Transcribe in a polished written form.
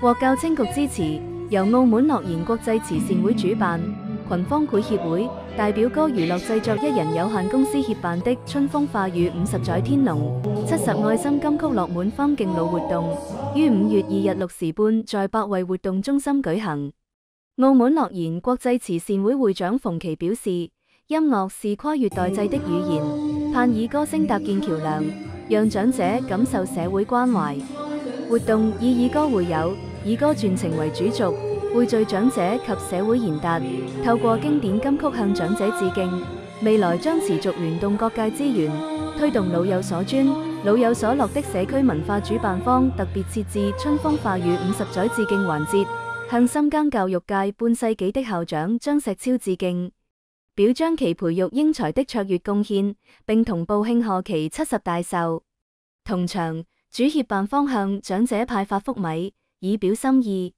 獲教青局支持，由澳門樂賢國際慈善會主辦，群芳繪協會、大表哥娛樂製作一人有限公司協辦的春風化雨50載天龍70愛心金曲樂滿坊敬老活動，於5月2日6時半在百惠活動中心舉行。澳門樂賢國際慈善會會長馮琦表示，音樂是跨越代際的語言，盼以歌聲搭建橋樑，讓長者感受社會關懷。活動以歌會友、以歌傳情為主軸，匯聚長者及社會賢達，透過經典金曲向長者致敬。未來將持續聯動各界資源，推動老有所尊、老有所樂的社區文化。主辦方特別設置春風化雨50載致敬環節，向深耕教育界半世紀的校長張石超致敬，表彰其培育英才的卓越貢獻，並同步慶賀其70大壽。同場，主協辦方向長者派發福米，以表心意。